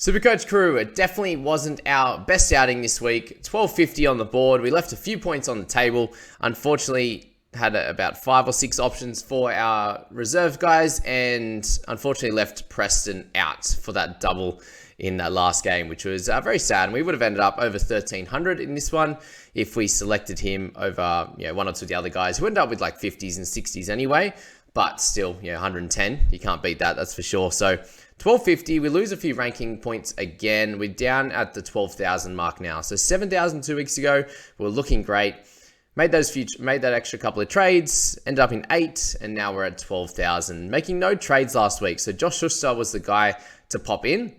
Supercoach crew, it definitely wasn't our best outing this week. 1250 on the board. We left a few points on the table. Unfortunately, had about 5 or 6 options for our reserve guys, and unfortunately left Preston out for that double in that last game, which was very sad. And we would have ended up over 1300 in this one if we selected him over one or two of the other guys who ended up with like 50s and 60s anyway. But still, 110. You can't beat that, that's for sure. So 1250, we lose a few ranking points again. We're down at the 12,000 mark now. So 7,000 2 weeks ago, we were looking great. Made that extra couple of trades, ended up in 8, and now we're at 12,000. Making no trades last week. So Josh Schuster was the guy to pop in,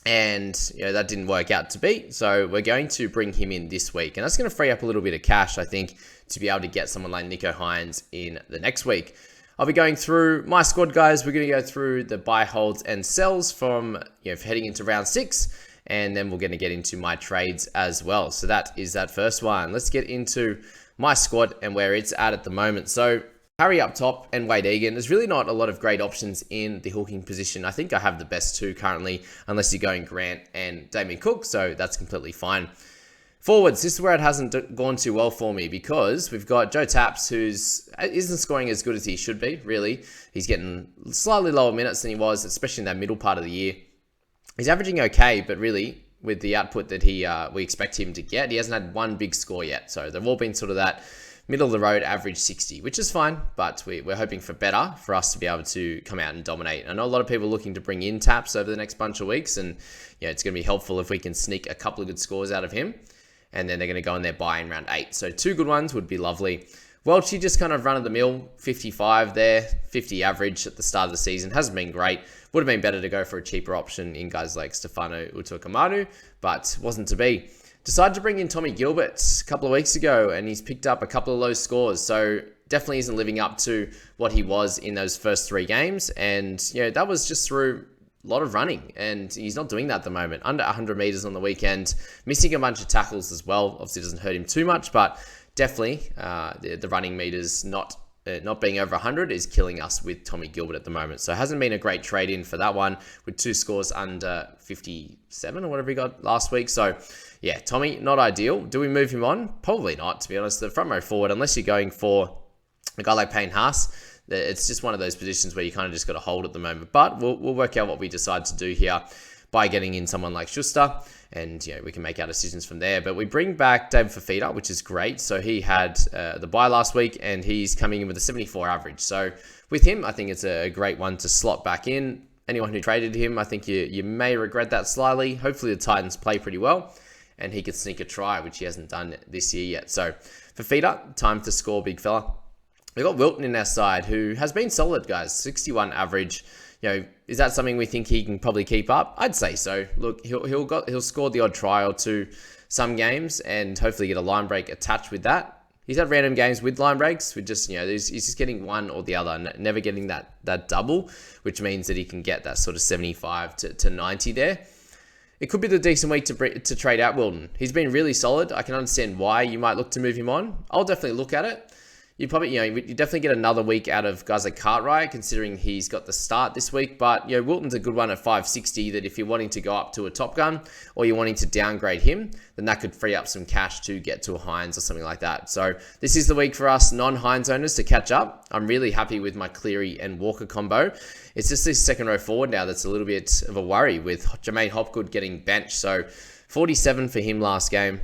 and that didn't work out to be. So we're going to bring him in this week, and that's going to free up a little bit of cash, I think, to be able to get someone like Nico Hines in the next week. I'll be going through my squad, guys. We're going to go through the buy, holds, and sells from heading into round 6, and then we're going to get into my trades as well. So that is that first one. Let's get into my squad and where it's at the moment. So Harry up top and Wade Egan. There's really not a lot of great options in the hooking position. I think I have the best two currently, unless you're going Grant and Damien Cook, so that's completely fine. Forwards, this is where it hasn't gone too well for me because we've got Joe Taps, isn't scoring as good as he should be, really. He's getting slightly lower minutes than he was, especially in that middle part of the year. He's averaging okay, but really, with the output that we expect him to get, he hasn't had one big score yet. So they've all been sort of that middle of the road average 60, which is fine, but we're hoping for better for us to be able to come out and dominate. I know a lot of people are looking to bring in Taps over the next bunch of weeks, and it's going to be helpful if we can sneak a couple of good scores out of him. And then they're going to go in there buy in round 8. So 2 good ones would be lovely. Welchie just kind of run-of-the-mill, 55 there, 50 average at the start of the season. Hasn't been great. Would have been better to go for a cheaper option in guys like Stefano Utoikamanu, but wasn't to be. Decided to bring in Tommy Gilbert a couple of weeks ago, and he's picked up a couple of low scores. So definitely isn't living up to what he was in those first 3 games. And, that was just through a lot of running, and he's not doing that at the moment. Under 100 meters on the weekend, missing a bunch of tackles as well. Obviously doesn't hurt him too much, but definitely the running meters not being over 100 is killing us with Tommy Gilbert at the moment. So it hasn't been a great trade in for that one, with 2 scores under 57 or whatever he got last week. So yeah, Tommy, not ideal. Do we move him on? Probably not, to be honest. The front row forward, unless you're going for a guy like Payne Haas, it's just one of those positions where you kind of just got to hold at the moment. But we'll work out what we decide to do here by getting in someone like Schuster, and we can make our decisions from there. But we bring back David Fafita, which is great. So he had the bye last week, and he's coming in with a 74 average. So with him, I think it's a great one to slot back in. Anyone who traded him, I think you may regret that slightly. Hopefully the Titans play pretty well, and he could sneak a try, which he hasn't done this year yet. So Fafita, time to score, big fella. We've got Wilton in our side, who has been solid, guys. 61 average. Is that something we think he can probably keep up? I'd say so. Look, he'll score the odd try or two some games, and hopefully get a line break attached with that. He's had random games with line breaks. With just he's just getting one or the other, never getting that double, which means that he can get that sort of 75 to 90 there. It could be the decent week to trade out Wilton. He's been really solid. I can understand why you might look to move him on. I'll definitely look at it. You probably, you definitely get another week out of guys like Cartwright, considering he's got the start this week. But, Wilton's a good one at 560 that if you're wanting to go up to a Top Gun or you're wanting to downgrade him, then that could free up some cash to get to a Hines or something like that. So this is the week for us non-Hines owners to catch up. I'm really happy with my Cleary and Walker combo. It's just this second row forward now that's a little bit of a worry with Jermaine Hopgood getting benched. So 47 for him last game.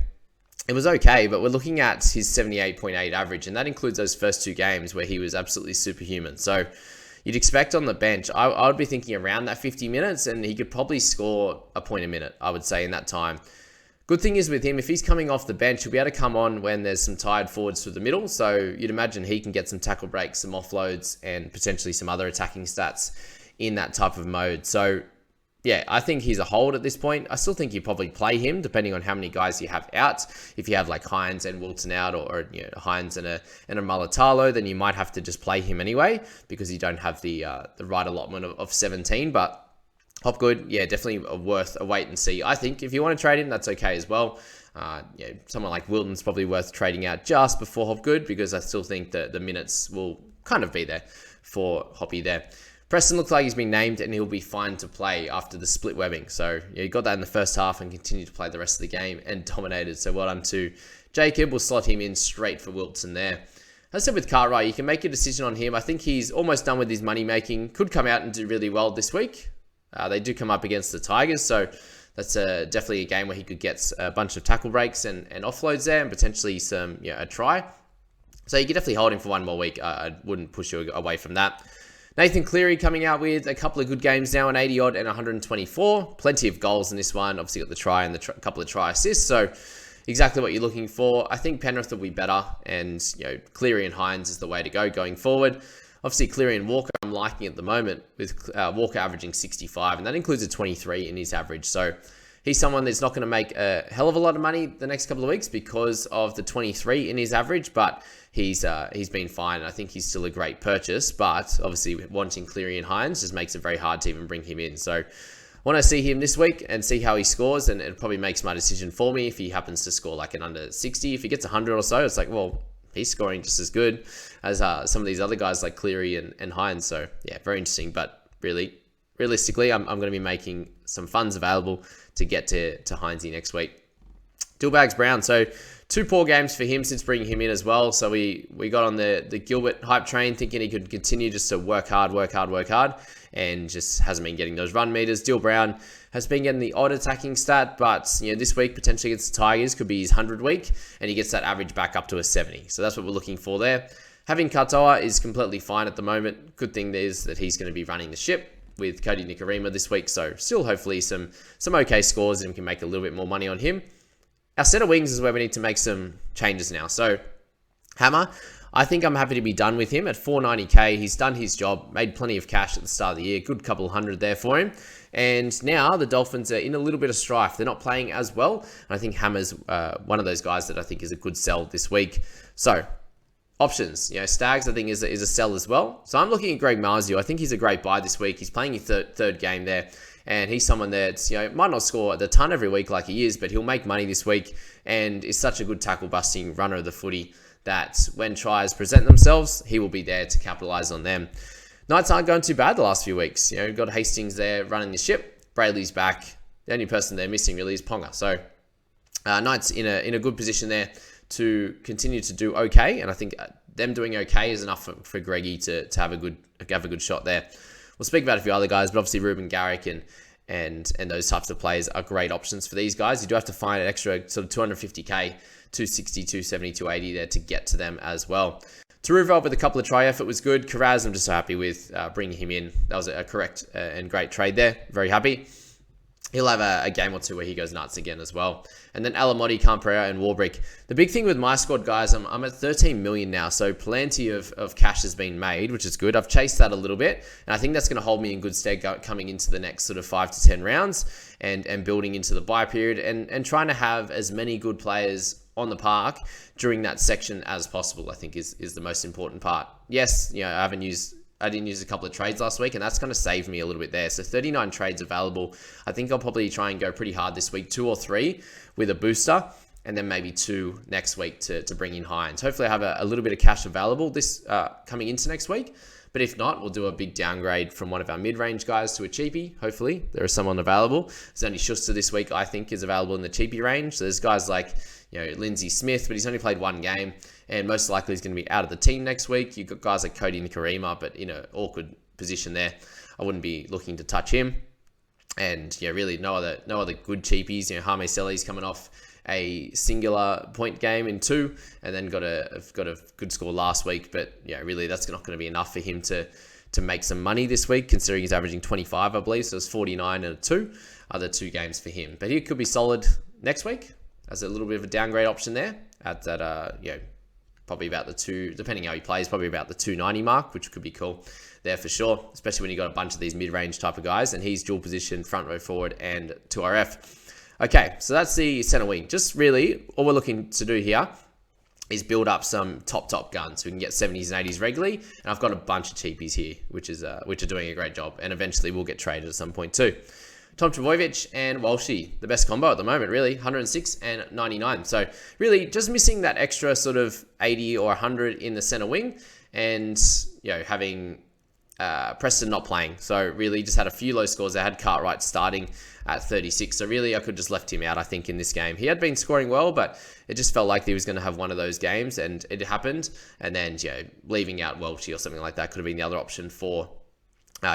It was okay, but we're looking at his 78.8 average, and that includes those first 2 games where he was absolutely superhuman. So you'd expect on the bench, I would be thinking around that 50 minutes, and he could probably score a point a minute, I would say, in that time. Good thing is with him, if he's coming off the bench, he'll be able to come on when there's some tired forwards through the middle. So you'd imagine he can get some tackle breaks, some offloads, and potentially some other attacking stats in that type of mode. So yeah, I think he's a hold at this point. I still think you probably play him depending on how many guys you have out. If you have like Hines and Wilton out, or Hines and a Mulatalo, then you might have to just play him anyway because you don't have the right allotment of 17. But Hopgood, yeah, definitely worth a wait and see. I think if you want to trade him, that's okay as well. Someone like Wilton's probably worth trading out just before Hopgood because I still think that the minutes will kind of be there for Hoppy there. Preston looks like he's been named and he'll be fine to play after the split webbing. So yeah, he got that in the first half and continued to play the rest of the game and dominated. So well done to Jacob. We'll slot him in straight for Wilson there. As I said with Cartwright, you can make a decision on him. I think he's almost done with his money making. Could come out and do really well this week. They do come up against the Tigers, so that's definitely a game where he could get a bunch of tackle breaks and offloads there, and potentially a try. So you could definitely hold him for one more week. I wouldn't push you away from that. Nathan Cleary coming out with a couple of good games now, an 80 odd and 124. Plenty of goals in this one. Obviously got the try and a couple of try assists. So exactly what you're looking for. I think Penrith will be better, and Cleary and Hines is the way to go going forward. Obviously, Cleary and Walker I'm liking at the moment, with Walker averaging 65, and that includes a 23 in his average. So he's someone that's not going to make a hell of a lot of money the next couple of weeks because of the 23 in his average, but he's been fine. I think he's still a great purchase, but obviously wanting Cleary and Hines just makes it very hard to even bring him in. So want to see him this week and see how he scores, and it probably makes my decision for me if he happens to score like an under 60. If he gets 100 or so, it's like, well, he's scoring just as good as some of these other guys like Cleary and Hines. So yeah, very interesting. But realistically, I'm going to be making some funds available to get to Hinesy next week. Dillbags Brown. So 2 poor games for him since bringing him in as well. So we got on the Gilbert hype train thinking he could continue just to work hard, and just hasn't been getting those run meters. Dill Brown has been getting the odd attacking stat, but this week potentially against the Tigers could be his 100 week, and he gets that average back up to a 70. So that's what we're looking for there. Having Katoa is completely fine at the moment. Good thing is that he's going to be running the ship with Cody Nikorima this week, so still hopefully some okay scores, and we can make a little bit more money on him. Our set of wings is where we need to make some changes now. So Hammer, I think I'm happy to be done with him at 490k. He's done his job, made plenty of cash at the start of the year. Good couple hundred there for him. And now the Dolphins are in a little bit of strife. They're not playing as well. And I think Hammer's one of those guys that I think is a good sell this week. So options, Stags I think is a sell as well. So I'm looking at Greg Marzio. I think he's a great buy this week. He's playing his third game there. And he's someone that might not score the ton every week like he is, but he'll make money this week and is such a good tackle busting runner of the footy that when tries present themselves, he will be there to capitalize on them. Knights aren't going too bad the last few weeks. We've got Hastings there running the ship. Brayley's back. The only person they're missing really is Ponga. So Knights in a good position there to continue to do okay, and I think them doing okay is enough for Greggy to have a good shot there. We'll speak about a few other guys, but obviously Ruben Garrick and those types of players are great options for these guys. You do have to find an extra sort of 250k, 260, 270, 280 there to get to them as well. Taruva with a couple of try effort was good. Karaz, I'm just so happy with bringing him in. That was a correct and great trade there. Very happy. He'll have a game or two where he goes nuts again as well. And then Alamotti, Camprera, and Warbrick. The big thing with my squad, guys, I'm at 13 million now, so plenty of cash has been made, which is good. I've chased that a little bit, and I think that's going to hold me in good stead coming into the next sort of 5 to 10 rounds and building into the bye period and trying to have as many good players on the park during that section as possible, I think is the most important part. Yes, I didn't use a couple of trades last week, and that's going to save me a little bit there. So 39 trades available. I think I'll probably try and go pretty hard this week, 2 or 3 with a booster, and then maybe 2 next week to bring in Hines. Hopefully I have a little bit of cash available this coming into next week. But if not, we'll do a big downgrade from one of our mid-range guys to a cheapie. Hopefully there is someone available. There's only Schuster this week, I think, is available in the cheapie range. So there's guys like Lindsay Smith, but he's only played 1 game. And most likely he's going to be out of the team next week. You've got guys like Cody Nikorima, but in an awkward position there. I wouldn't be looking to touch him. And really no other good cheapies. Hame Selly's coming off a singular point game in 2, and then got a good score last week. But really that's not going to be enough for him to make some money this week, considering he's averaging 25, I believe. So it's 49 and a 2. Other 2 games for him. But he could be solid next week as a little bit of a downgrade option there at that probably about the 2, depending how he plays, probably about the 290 mark, which could be cool there for sure, especially when you got a bunch of these mid-range type of guys, and he's dual position, front row forward, and 2RF. Okay, so that's the center wing. Just really, all we're looking to do here is build up some top guns. We can get 70s and 80s regularly, and I've got a bunch of cheapies here, which are doing a great job, and eventually we'll get traded at some point too. Tom Trbojevic and Walshy, the best combo at the moment, really, 106 and 99. So really just missing that extra sort of 80 or 100 in the center wing, and having Preston not playing. So really just had a few low scores. They had Cartwright starting at 36. So really I could just left him out, I think, in this game. He had been scoring well, but it just felt like he was going to have one of those games, and it happened. And then, leaving out Welchie or something like that could have been the other option for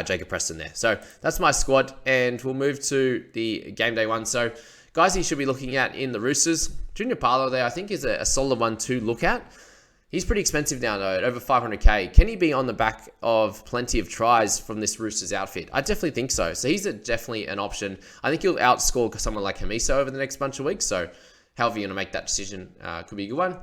Jacob Preston there. So that's my squad, and we'll move to the game day one. So guys you should be looking at in the Roosters. Junior Paulo there, I think, is a solid one to look at. He's pretty expensive now, though, at over 500k. Can he be on the back of plenty of tries from this Roosters outfit? I definitely think so. So he's definitely an option. I think he'll outscore someone like Hamiso over the next bunch of weeks. So however you're going to make that decision could be a good one.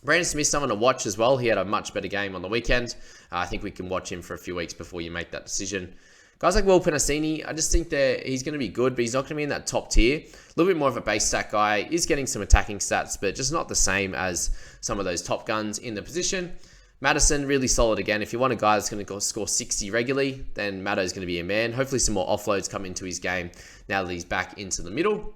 Brandon Smith, someone to watch as well. He had a much better game on the weekend. I think we can watch him for a few weeks before you make that decision. Guys like Will Penasini, I just think that he's going to be good, but he's not going to be in that top tier. A little bit more of a base stat guy. Is getting some attacking stats, but just not the same as some of those top guns in the position. Madison, really solid again. If you want a guy that's going to score 60 regularly, then Maddo's going to be a man. Hopefully some more offloads come into his game now that he's back into the middle.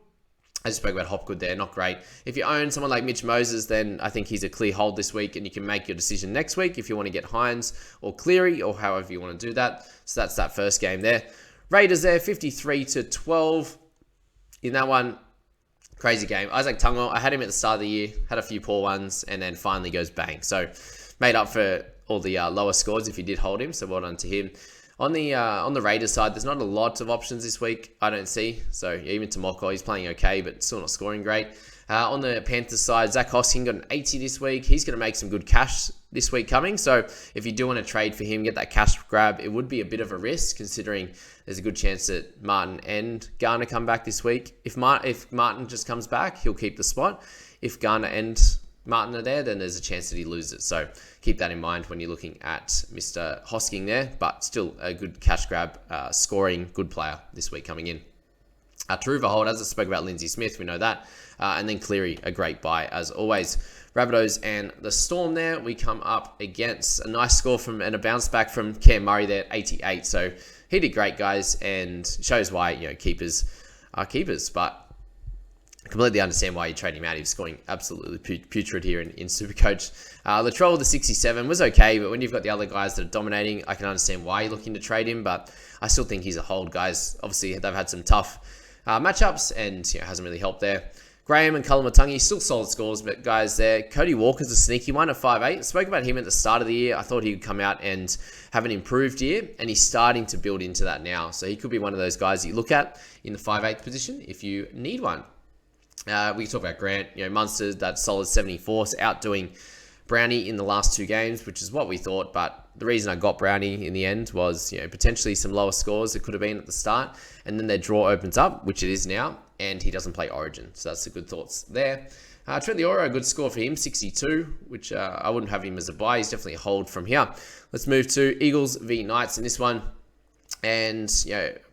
I just spoke about Hopgood there, not great. If you own someone like Mitch Moses, then I think he's a clear hold this week, and you can make your decision next week if you want to get Hines or Cleary, or however you want to do that. So that's that first game there. Raiders there, 53-12 in that one. Crazy game. Isaac Tungo, I had him at the start of the year, had a few poor ones, and then finally goes bang. So made up for all the lower scores if you did hold him, so well done to him. On the Raiders side, there's not a lot of options this week, I don't see. So even Tomoko, he's playing okay, but still not scoring great. On the Panthers side, Zach Hosking got an 80 this week. He's going to make some good cash this week coming. So if you do want to trade for him, get that cash grab, it would be a bit of a risk considering there's a good chance that Martin and Garner come back this week. If Martin just comes back, he'll keep the spot. If Garner and Martin are there, then there's a chance that he loses it. So keep that in mind when you're looking at Mr. Hosking there, but still a good cash grab, scoring, good player this week coming in. Taruva hold, as I spoke about Lindsay Smith, we know that. And then Cleary, a great buy as always. Rabbitohs and the Storm there, we come up against a nice score and a bounce back from Cam Murray there at 88. So he did great, guys, and shows why, keepers are keepers, but I completely understand why you trade him out. He's scoring absolutely putrid here in Supercoach. Latrell, the 67, was okay, but when you've got the other guys that are dominating, I can understand why you're looking to trade him, but I still think he's a hold, guys. Obviously, they've had some tough matchups, and hasn't really helped there. Graham and Kalamatangi, still solid scores, but guys there. Cody Walker's a sneaky one at 5'8". Spoke about him at the start of the year. I thought he would come out and have an improved year, and he's starting to build into that now. So he could be one of those guys you look at in the 5'8 position if you need one. We can talk about Grant. Munster, that solid 74, so outdoing Brownie in the last two games, which is what we thought. But the reason I got Brownie in the end was, potentially some lower scores it could have been at the start, and then their draw opens up, which it is now, and he doesn't play Origin. So that's the good thoughts there. Trent Liora, a good score for him, 62, which I wouldn't have him as a buy. He's definitely a hold from here. Let's move to Eagles v Knights in this one. And,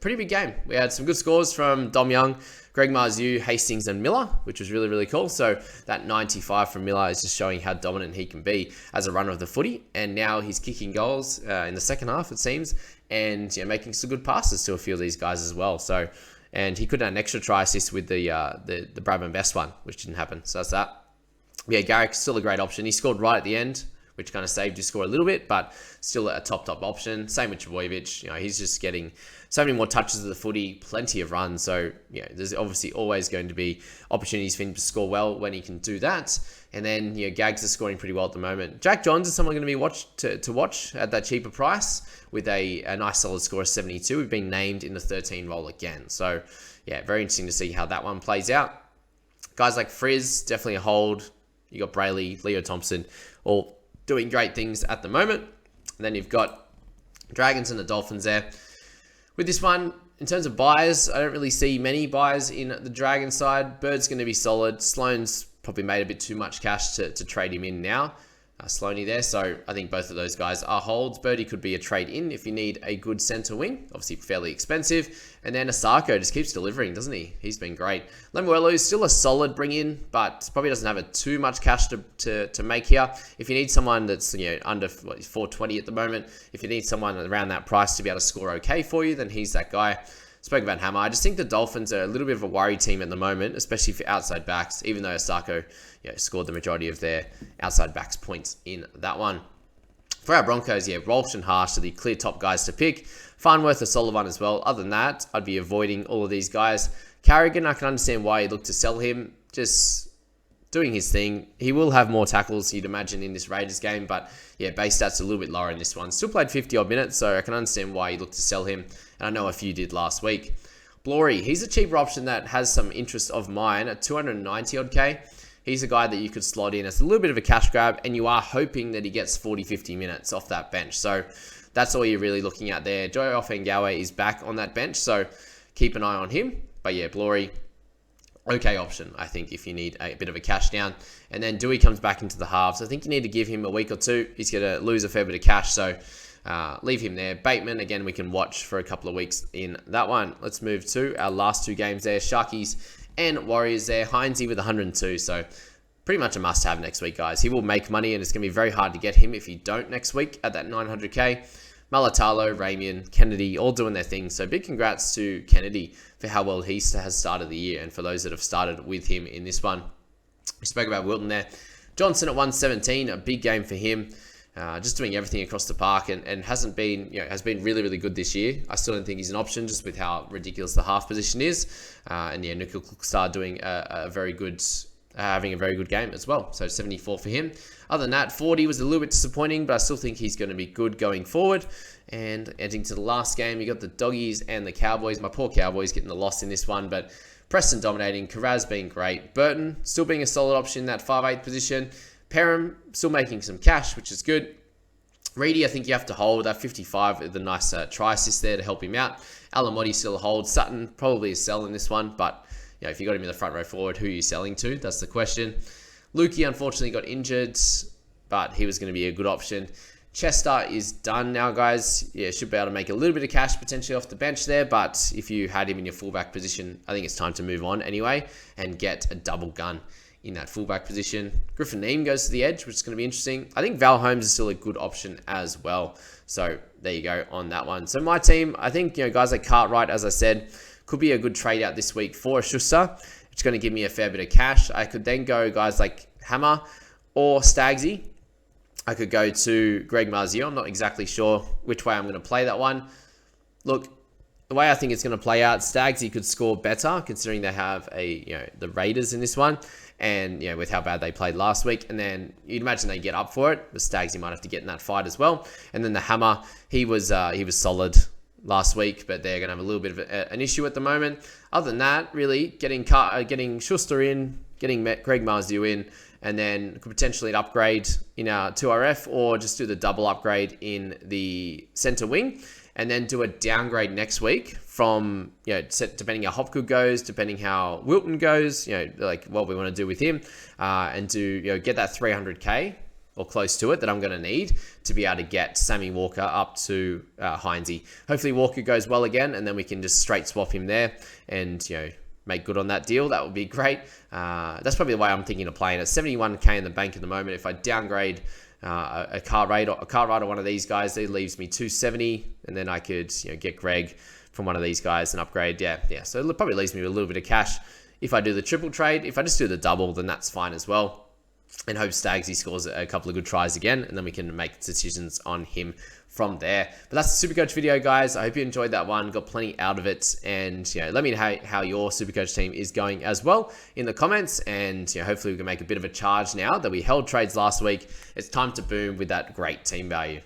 pretty big game. We had some good scores from Dom Young, Greg Marzu, Hastings, and Miller, which was really, really cool. So that 95 from Miller is just showing how dominant he can be as a runner of the footy. And now he's kicking goals in the second half, it seems, and making some good passes to a few of these guys as well. So, and he could have an extra try assist with the Bradman Best one, which didn't happen. So that's that. Garrick's still a great option. He scored right at the end, which kind of saved his score a little bit, but still a top option. Same with Trbojevic. He's just getting so many more touches of the footy, plenty of runs. So, there's obviously always going to be opportunities for him to score well when he can do that. And then, Gags is scoring pretty well at the moment. Jack Johns is someone going to be to watch at that cheaper price with a nice solid score of 72. We've been named in the 13 role again. So, very interesting to see how that one plays out. Guys like Frizz, definitely a hold. You got Brayley, Leo Thompson, all doing great things at the moment. And then you've got Dragons and the Dolphins there. With this one, in terms of buys, I don't really see many buys in the Dragon side. Bird's going to be solid. Sloan's probably made a bit too much cash to trade him in now. Sloaney there. So I think both of those guys are holds. Birdie could be a trade in if you need a good center wing. Obviously fairly expensive. And then Asako just keeps delivering, doesn't he? He's been great. Lemuelu is still a solid bring in, but probably doesn't have too much cash to make here. If you need someone that's under 420 at the moment, if you need someone around that price to be able to score okay for you, then he's that guy. Spoke about Hammer. I just think the Dolphins are a little bit of a worry team at the moment, especially for outside backs, even though Asako scored the majority of their outside backs points in that one. For our Broncos, yeah, Walsh and Harsh are the clear top guys to pick. Farnworth, a solid one as well. Other than that, I'd be avoiding all of these guys. Carrigan, I can understand why you look to sell him. Just doing his thing. He will have more tackles, you'd imagine, in this Raiders game. But yeah, base stats a little bit lower in this one. Still played 50-odd minutes, so I can understand why you look to sell him. And I know a few did last week. Blory, he's a cheaper option that has some interest of mine at 290-odd K. He's a guy that you could slot in as a little bit of a cash grab, and you are hoping that he gets 40, 50 minutes off that bench. So that's all you're really looking at there. Joy Offengawe is back on that bench, so keep an eye on him. But yeah, Blory, okay option, I think, if you need a bit of a cash down. And then Dewey comes back into the halves. I think you need to give him a week or two. He's going to lose a fair bit of cash, so leave him there. Bateman, again, we can watch for a couple of weeks in that one. Let's move to our last two games there. Sharkies and Warriors there. Heinze with 102, so pretty much a must-have next week, guys. He will make money, and it's going to be very hard to get him if you don't next week at that 900K. Malatalo, Ramian, Kennedy, all doing their thing. So big congrats to Kennedy for how well he has started the year, and for those that have started with him in this one. We spoke about Wilton there. Johnson at 117, a big game for him. Just doing everything across the park, and hasn't been, has been really, really good this year. I still don't think he's an option just with how ridiculous the half position is. And yeah, Nikhil Klukstar doing having a very good game as well. So 74 for him. Other than that, 40 was a little bit disappointing, but I still think he's going to be good going forward. And heading to the last game, you got the Doggies and the Cowboys. My poor Cowboys getting the loss in this one, but Preston dominating, Carraz being great, Burton still being a solid option in that 5'8" position. Perham still making some cash, which is good. Reedy, I think you have to hold that 55 with a nice try assist there to help him out. Alamotti still a hold. Sutton probably a sell in this one, but if you got him in the front row forward, who are you selling to? That's the question. Lukey unfortunately got injured, but he was going to be a good option. Chester is done now, guys. Yeah, should be able to make a little bit of cash potentially off the bench there, but if you had him in your fullback position, I think it's time to move on anyway and get a double gun in that fullback position. Griffin Neem goes to the edge, which is going to be interesting. I think Val Holmes is still a good option as well. So there you go on that one. So my team, I think, guys like Cartwright, as I said, could be a good trade out this week for a Schuster. It's going to give me a fair bit of cash. I could then go guys like Hammer or Stagsy. I could go to Greg Marzio. I'm not exactly sure which way I'm going to play that one. Look, the way I think it's going to play out, Stagsy could score better considering they have the Raiders in this one, and with how bad they played last week. And then you'd imagine they get up for it, but Stagsy might have to get in that fight as well. And then the Hammer, he was solid last week, but they're going to have a little bit of an issue at the moment. Other than that, really getting Schuster in, getting Greg Marzio in, and then could potentially an upgrade in our 2RF, or just do the double upgrade in the center wing, and then do a downgrade next week from, depending how Hopgood goes, depending how Wilton goes, like what we want to do with him, and to, get that 300K or close to it that I'm going to need to be able to get Sammy Walker up to Heinze. Hopefully Walker goes well again, and then we can just straight swap him there and, make good on that deal. That would be great. That's probably the way I'm thinking of playing it. 71K in the bank at the moment. If I downgrade a Cartwright or one of these guys, it leaves me 270, and then I could get Greg from one of these guys and upgrade. Yeah. So it probably leaves me with a little bit of cash if I do the triple trade. If I just do the double, then that's fine as well. And hope Stagsy scores a couple of good tries again, and then we can make decisions on him from there. But that's the Supercoach video, guys. I hope you enjoyed that one. Got plenty out of it. And let me know how your Supercoach team is going as well in the comments. And hopefully we can make a bit of a charge now that we held trades last week. It's time to boom with that great team value.